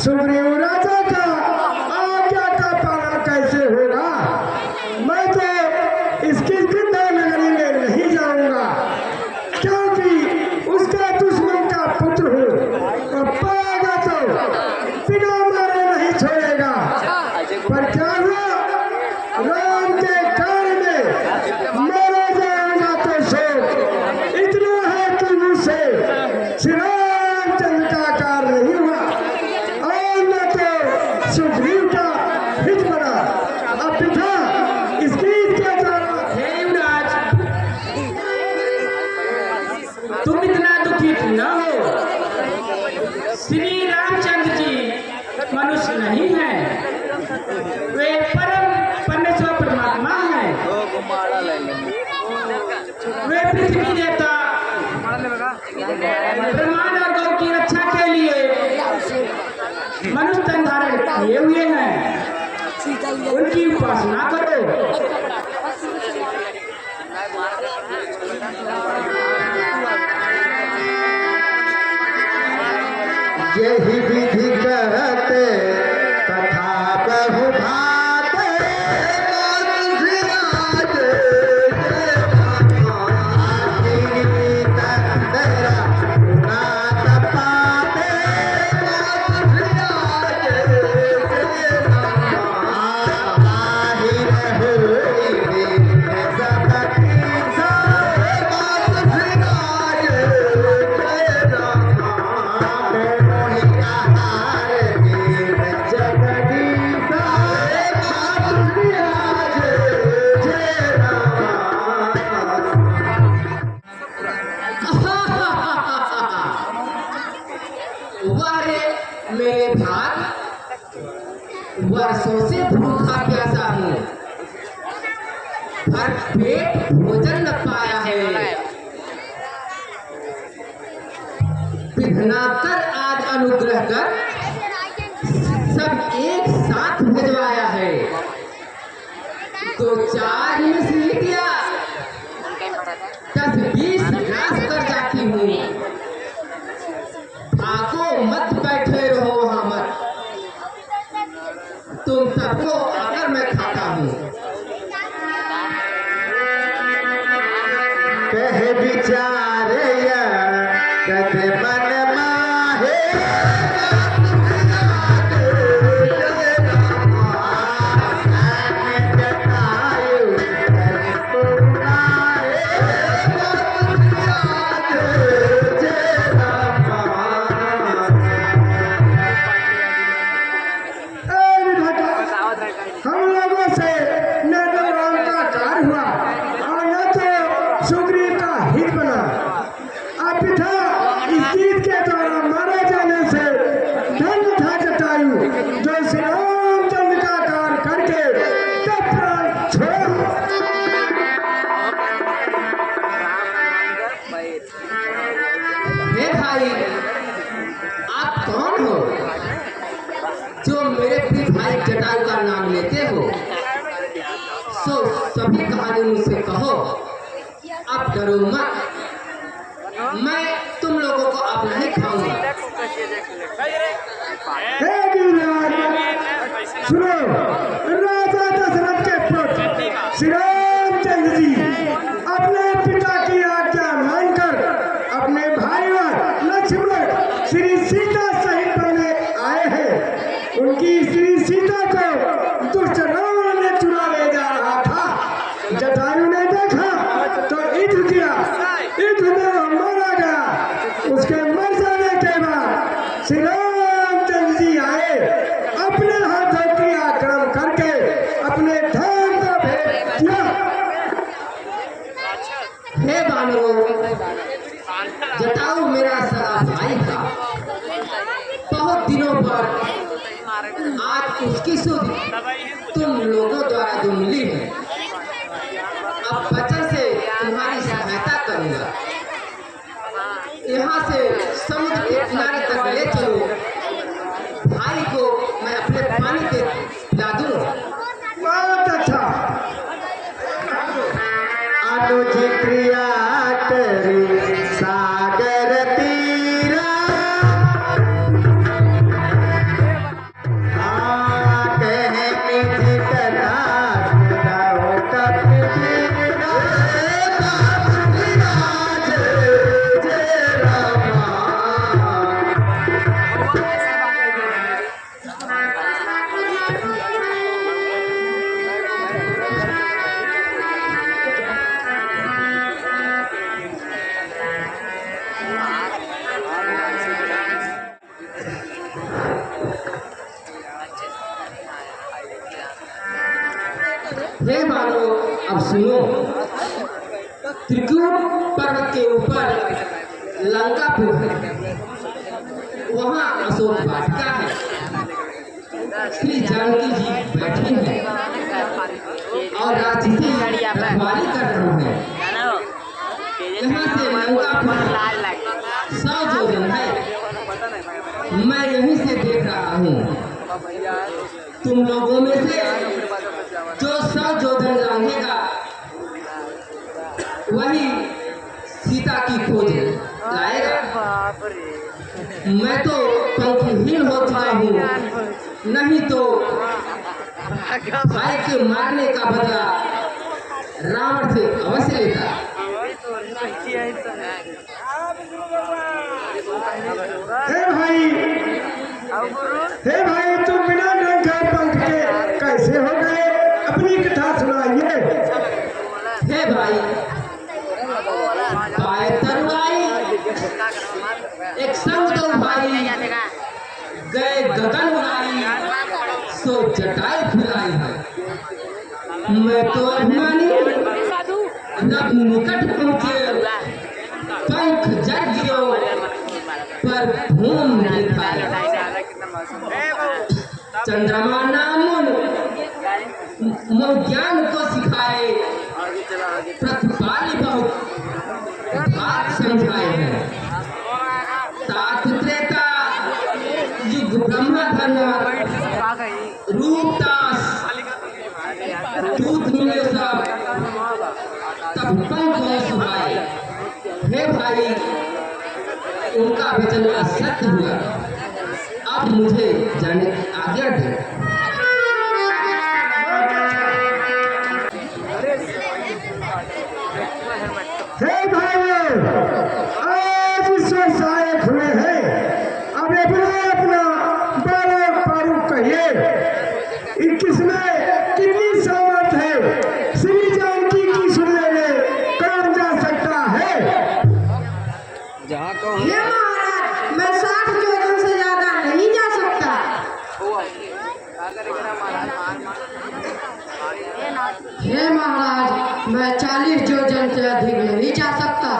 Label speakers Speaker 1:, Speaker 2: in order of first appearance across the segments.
Speaker 1: सुग्रीव राजा का आज्ञा का पालन कैसे होगा? मैं तो इसकी जिंदा नगरी में नहीं जाऊंगा, क्योंकि उसका दुश्मन का पुत्र हूँ और पाएगा तो बिना मारे नहीं छोड़ेगा। पर क्या हुआ, राम के कार्य में मारा जाएगा तो शोक इतना है कि मुझसे श्री रामचंद्र का कार्य नहीं हुआ और न तो सुग्रीव का हित बना। अब पिता इसकी क्या जाना?
Speaker 2: हे युवराज, तुम इतना दुखित न हो। श्री रामचंद्र जी मनुष्य नहीं हैं, वे परम परमेश्वर परमात्मा हैं। वे पृथ्वी देवता ब्रह्मांड और गौ की रक्षा के लिए मनुष्य तन धारण किए हुए हैं। उनकी उपासना करो।
Speaker 1: यही विधि कहते कथा बहु भाते
Speaker 2: वारे मेरे भाग, वर्षों से भूखा प्यासा हूँ, भर पेट भोजन न पाया है। विघ्ना कर आज अनुग्रह कर सब एक साथ भिजवाया है। तो 4 दिन से लिया 10-20 ग्रास कर जाती हूँ। भागो मत, बैठे रहो वहां मत, तुम सबको आकर मैं खाता हूँ।
Speaker 1: कहे विचारे कदे मन माहे हम लोगों से न तो राम का कार्य हुआ और न तो सुग्रीव का हित बना। अब पिता इस चीज के द्वारा मारे जाने से धन्य था जटायु, जो श्री रामचंद्र का कार्य करके तब प्राण छोड़ा।
Speaker 2: हे भाई, आप कौन हो जो मेरे प्रिय भाई जटायु का नाम लेते हो? सो सभी कहानी मुझसे कहो, अब डरो मत, मैं तुम लोगों को अब नहीं खाऊंगा।
Speaker 1: हे गिरिराज, सुनो, राजा दशरथ के पुत्र श्री रामचंद्र जी अपने पिता की आज्ञा मानकर अपने भाई और लक्ष्मण श्री सीता सहित बनने आए हैं। उनकी श्री सीता को दुष्ट रावण ने चुरा ले जा रहा था। जटायु ने देखा तो युद्ध किया, युद्ध में वो मारा गया। उसके मर जाने के बाद श्री रामचंद्र जी आए, अपने हाथों की आक्रमण करके अपने धन को भेज दिया।
Speaker 2: हे बानरों, जटायु मेरा सगा भाई था। बहुत दिनों पर आज उसकी सुध तुम लोगों द्वारा जो मिली है, अब वचन से तुम्हारी सहायता करूंगा। यहाँ से समुद्र के किनारे तक ले चलो, भाई को मैं अपने पानी के पिला दूंगा।
Speaker 1: बहुत अच्छा। अनुज क्रिया करी सागर तीरा
Speaker 2: हे बालो, अब सुनो। त्रिकूट पर्वत के ऊपर लंकापुर है, वहाँ अशोक वाटिका है। श्री जानकी जी बैठी हैं और राजी से रखवाली कर रहे हैं। यहाँ से लंकापुर 100 योजन है। मैं यहीं से देख रहा हूँ। तुम लोगों में से जो 100 योजन लांघेगा वही सीता की खोज लाएगा। मैं तो पंखहीन हो चुका हूँ, नहीं तो भाई के मारने का बदला रावण से अवश्य लेता।
Speaker 1: हे भाई तुम बिना नंगे पंख के कैसे हो गए? अपनी कथा सुनाइए।
Speaker 2: हे भाई, पाए तरुआई एक संग दो भाई, गए गगन उड़ाई, सो जटाई फुलाई है। मैं तो अभिमानी रब निकट पहुँचे, पंख जड़ गिरो पर भूम नहीं खाए। चंद्रमा नामुन मोह ज्ञान को सिखाए, प्रतिपाली बहुत बात समझाए हैं। तात त्रेता युग ब्रह्मा धन्य रूपदास दूध मिले सब, तब पंख में सुहाए। हे भाई, उनका वचन असत्य हुआ। अब मुझे जाने की आज्ञा दे।
Speaker 1: हे भाइयों, आज ईश्वर सहायक हुए हैं। अब अपना बारह पारू कहिए, किसमें कितनी सामर्थ है? श्री जानकी की सुनने में कौन जा सकता है?
Speaker 3: हे महाराज, मैं 60 योजन से ज्यादा नहीं जा सकता। हे महाराज, मैं 40 योजन से अधिक नहीं जा सकता।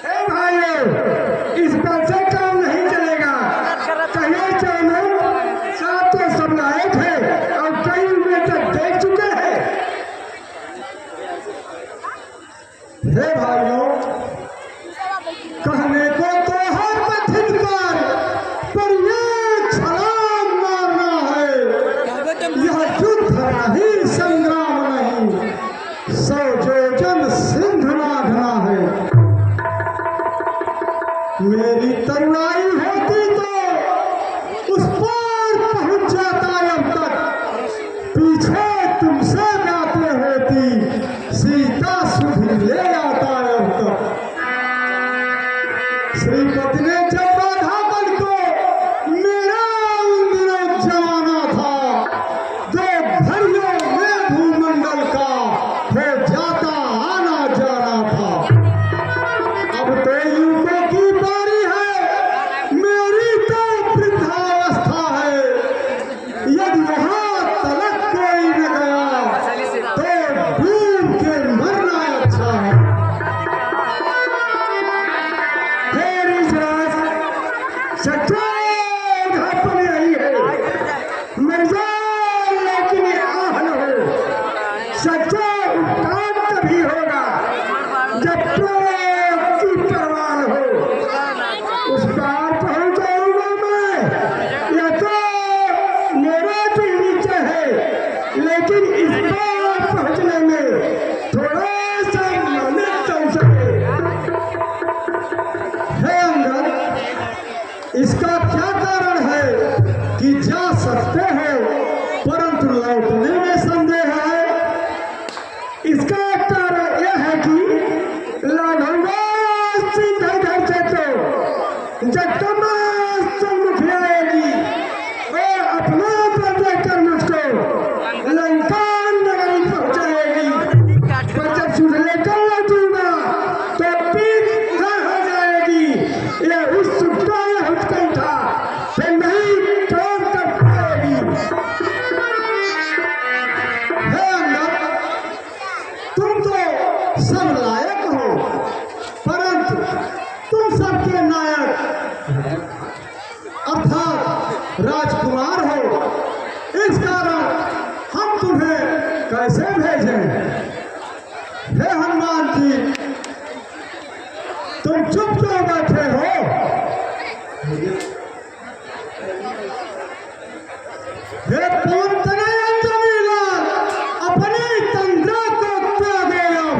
Speaker 1: हे भाइयों, इस बात से काम नहीं चलेगा। कहिए चलो, साथ तो सब लायक है और कई में तक देख चुके हैं। हे भाइयों, कहने को तो हर कठिन पर ये छलांग मारना है। यह युद्ध नहीं, संग्राम नहीं, 100 योजन सिंध लाघना है। मेरी तरुणाई होती तो उस पार पहुंच जाता अब तक। पीछे तुमसे गाते होती, सीता सुधी ले आता अब तक। श्रीपति ने जब बाधा बन को मेरा उन दिनों जमाना था, 2 घड़ियों में भूमंडल का हो जाता आना जाना था। अब तो युगों की बारी है, मेरी तो वृद्धावस्था है। यदि वहां तलक कोई न गया तो डूब के मरना अच्छा है। हे ऋषराज, सच्चाई घर आई है। मर जाओ लेकिन ये आह न हो। सच्चा उपकार तभी होगा जब प्रेम की परवान हो। उस पार पहुंच जाऊंगा मैं, या तो मेरा भी नीचे है, लेकिन इस पार पहुंचने में थोड़ा सा मेहनत चल सके। हे अंगद, इसका क्या कारण है कि जा सकते हो परंतु लौटने में संदेह है? इसका कारण यह है कि लाघवा सीधे घर से तो जगदम्बा सम्मुख आएगी और अपना पर देकर मुझको लंका नगरी पहुंचाएगी। पर जब सुध लेकर लौटूंगा तो पीठ उधर हो जाएगी। यह उत्सुकता, यह उत्कंठा फिर नहीं छोड़ कर पाएगी। अर्थात राजकुमार हो, इस कारण हम तुम्हें कैसे भेजें? हे हनुमान जी, तुम चुप क्यों बैठे हो? हे पवन तनय अंजनी लाल, अपनी तंद्रा को त्यागे अब,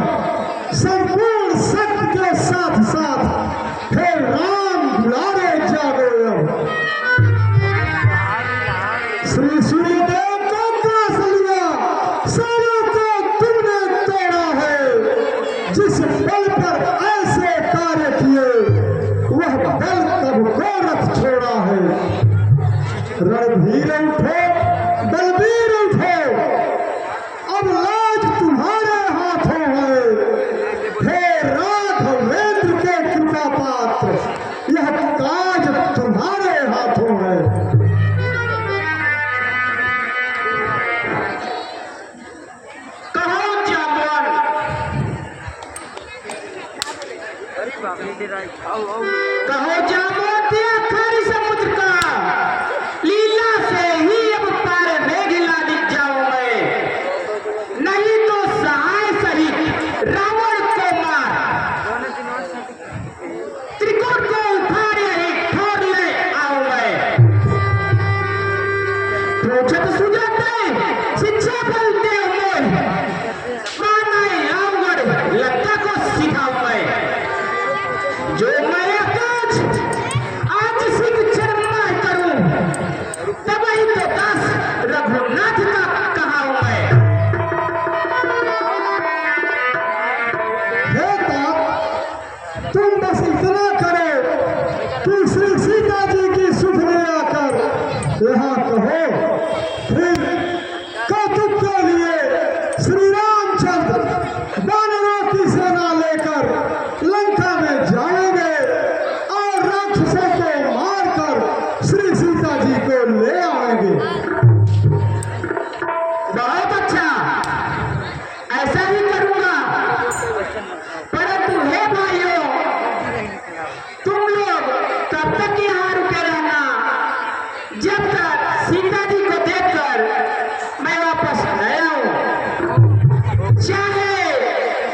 Speaker 1: संपूर्ण सत्य के साथ साथ हे राम दुलारे जागे अब। श्री सूर्यदेव को ग्रास लिया, सारों को तुमने तोड़ा है। जिस बल पर ऐसे कार्य किए, वह बल कब को रख छोड़ा है। रणधीर उठो, बलबीर उठो, अब लाज तुम्हारे हाथों है। हे राघवेंद्र के कृपा पात्र, यह काज तुम्हारे हाथों है।
Speaker 2: कहो जामुन, कहो जामोती खारी समुद्र का, लीला से ही अब पार में गिला दिख जाऊं मैं। नहीं तो सहाय सहित रावण को मार, त्रिकोण को उखाड़ यही ठोर ले आऊं मैं। पूछत सुजाते शिक्षा फल दे मोह, मानाए रावण लंका को सिखाऊं मैं। जो मैं काज आज सिद्ध चरमा करूं, तब ही तो दास रघुनाथ का कहाऊं मैं।
Speaker 1: हे तात, तुम बस इतना करो कि श्री सीता जी की सुध ले आकर यहाँ कहो, फिर कौतुक के लिए श्री रामचंद्र वानरों की सेना लेकर लंका में जाएंगे और राक्षसों को मारकर श्री सीता जी को ले आएंगे।
Speaker 2: बहुत अच्छा, ऐसा ही करूंगा। परंतु हे भाइयों, तुम लोग तब तक यहाँ रुके रहना जब तक सीता जी को देखकर मैं वापस न आऊं।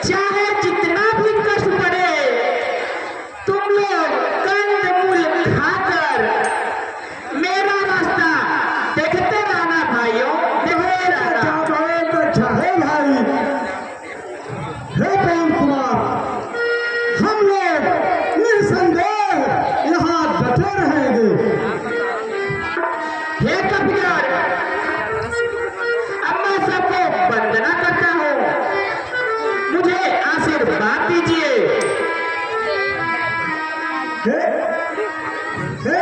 Speaker 2: चाहे जितना भी कष्ट पड़े, तुम लोग कंदमूल खाकर मेरा रास्ता देखते रहना भाइयों, देखते रहना।
Speaker 1: बहुत अच्छा है भाई। हे पवन कुमार, हम लोग निसंदेह यहाँ डटे रहेंगे।
Speaker 2: हे कपियार, अब मैं सबको वंदना करता हूँ, मुझे आशीर्वाद दीजिए।
Speaker 1: हे हे